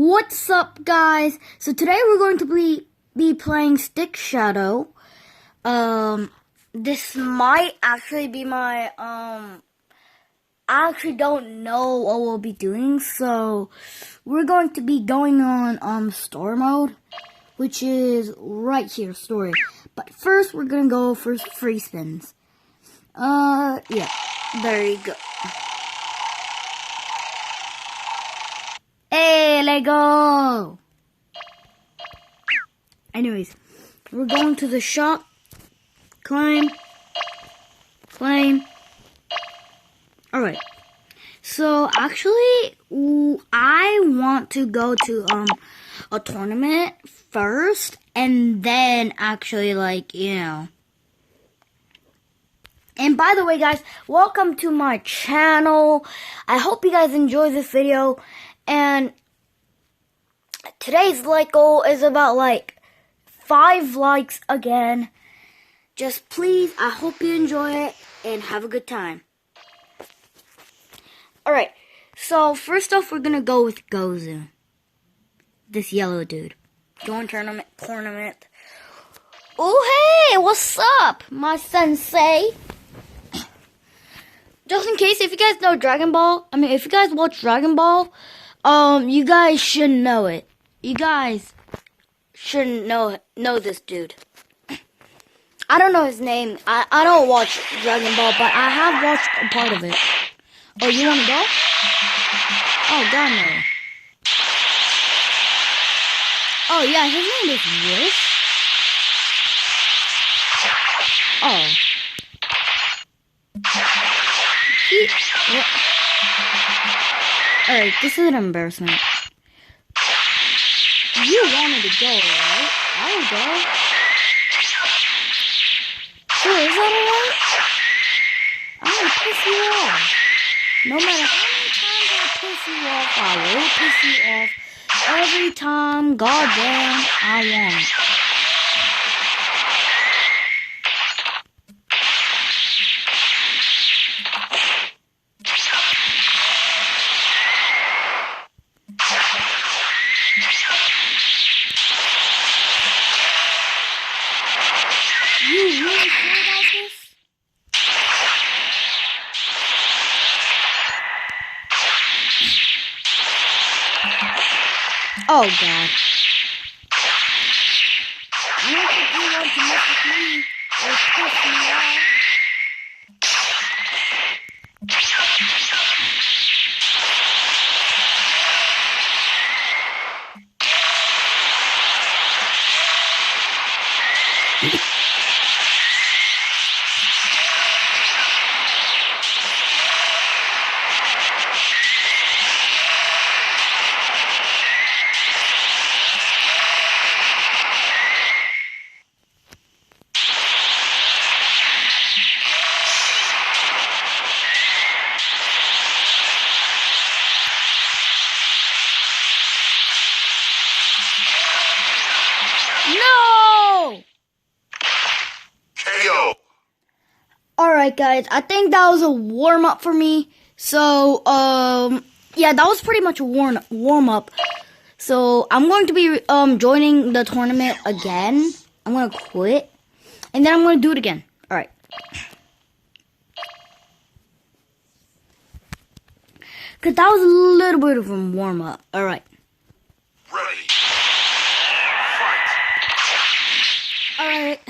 What's up, guys? So today we're going to be playing Stick Shadow. This might actually be my I actually don't know what we'll be doing. So we're going to be going on store mode, which is right here, story. But first we're gonna go for free spins. Yeah, there you go. Hey, let go! Anyways, we're going to the shop. Claim. Alright. So, actually, I want to go to, a tournament first. And then, actually, And by the way, guys, welcome to my channel. I hope you guys enjoy this video. And today's goal is about 5 likes again. Just please, I hope you enjoy it and have a good time. Alright, so first off we're gonna go with Goku. This yellow dude. Join tournament. Oh hey, what's up, my sensei? Just in case, if you guys know Dragon Ball, if you guys watch Dragon Ball, you guys should know it. You guys should know this dude. I don't know his name. I don't watch Dragon Ball, but I have watched a part of it. Oh, you wanna go? Oh, God, no. Oh, yeah, his name is Wish. Oh. Alright, this is an embarrassment. You wanted to go, right? I'll go. Sure, is that alright? I'm gonna piss you off. No matter how many times I piss you off, I will piss you off every time, goddamn, I want. You really care about this? Oh, God. I don't think you want to mess with me or piss me off. No! KO. Alright, guys, I think that was a warm-up for me. So, yeah, that was pretty much a warm-up. So, I'm going to be, joining the tournament again. I'm going to quit. And then I'm going to do it again. Alright. Because that was a little bit of a warm-up. Alright. Ready. Fight. Alright.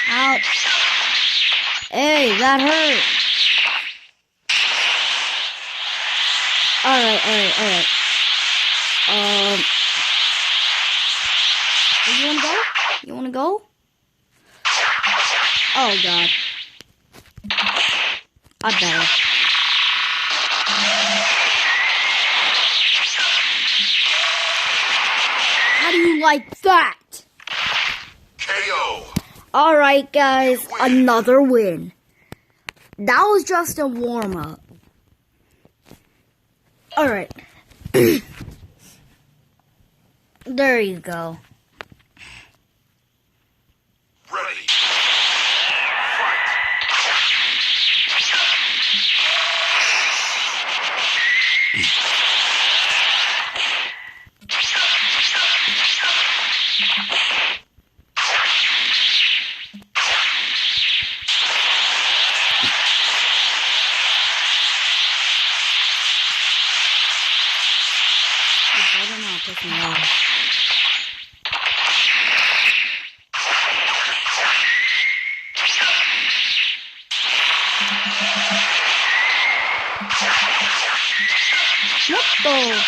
Ouch. Hey, that hurt. Alright. You wanna go? You wanna go? Oh, God. I better. How do you like that? KO. Alright, guys, another win. That was just a warm-up. Alright. There you go. Ready. I don't know, piss me off. What the?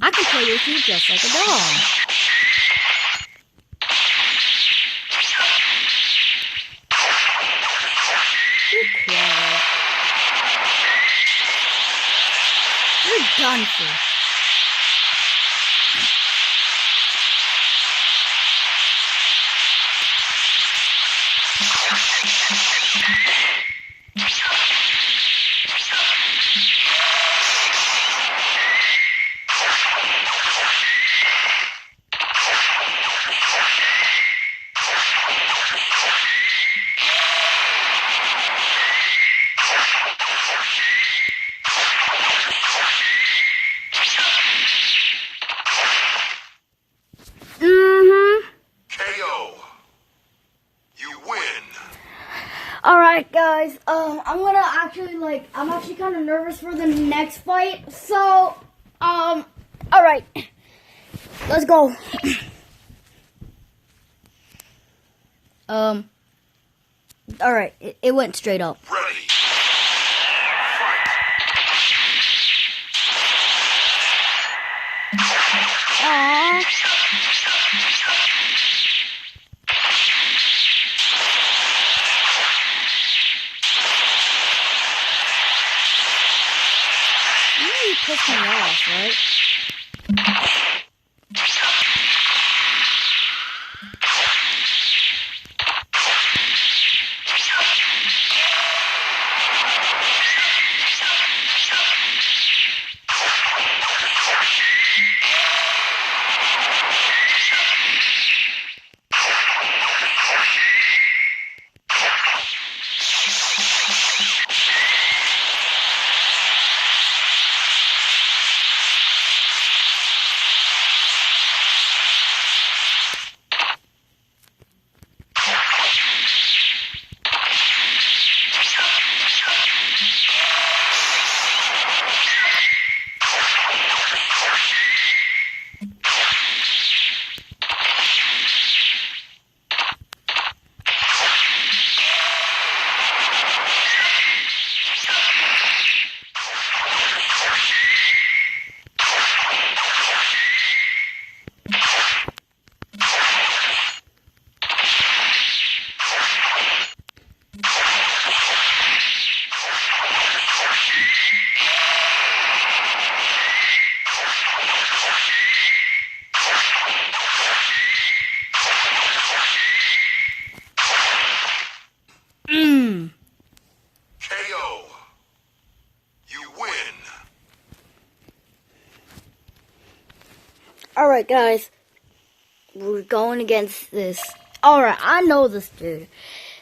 I can play with you just like a dog. You're quiet. You're done for. KO. You win. Alright, guys, I'm actually kind of nervous for the next fight, so, alright, let's go. Alright, it went straight up. Ready. Aww. You know you pissed me off, right? KO. You win. Alright, guys. We're going against this. Alright, I know this dude.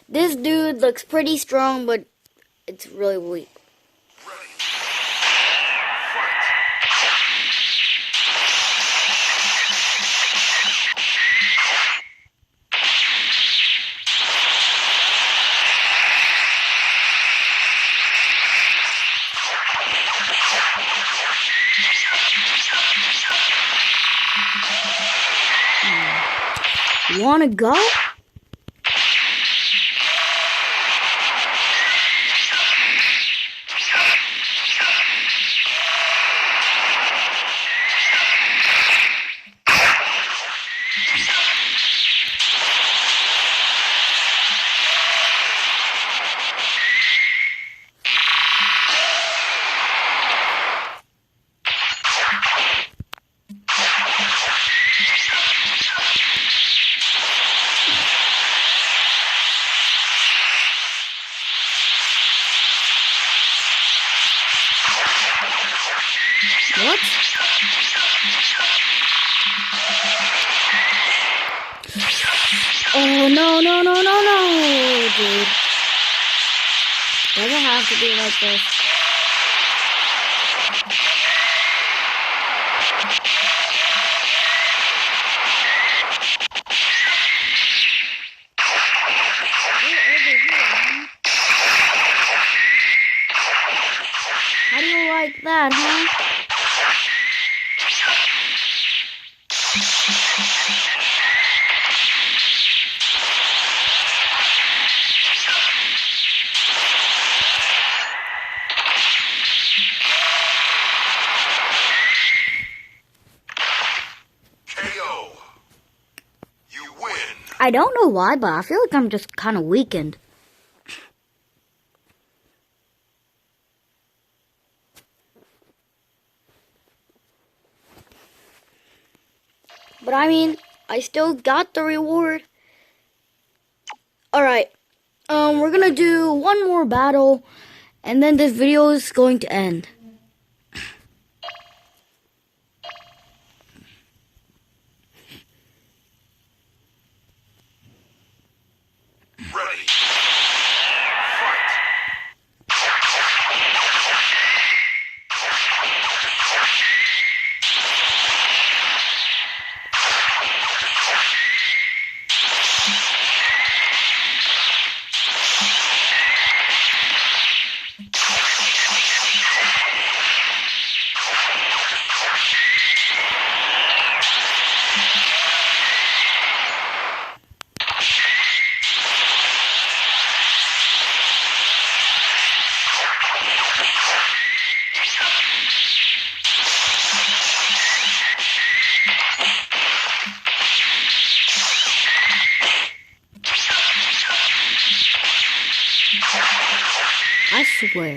This dude looks pretty strong, but it's really weak. Ready. You wanna go? Oh, no, no, no, no, no, dude. Doesn't have to be like this. How do you like that, huh? KO. You win. I don't know why, but I feel like I'm just kind of weakened. But I mean, I still got the reward. Alright, we're gonna do one more battle, and then this video is going to end. Ready. Fight. I swear.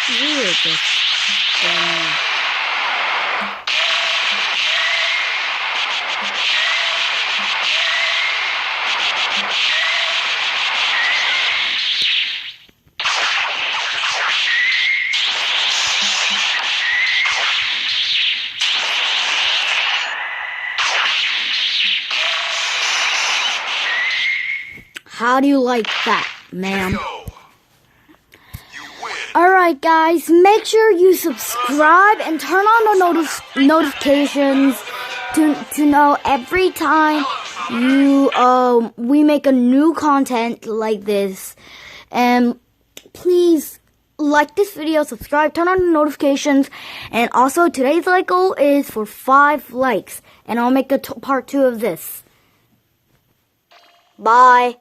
You are just dumb. How do you like that, ma'am? KO. You win. Alright guys, make sure you subscribe and turn on the notifications to know every time we make a new content like this. And please like this video, subscribe, turn on the notifications, and also today's like goal is for 5 likes, and I'll make a part 2 of this. Bye.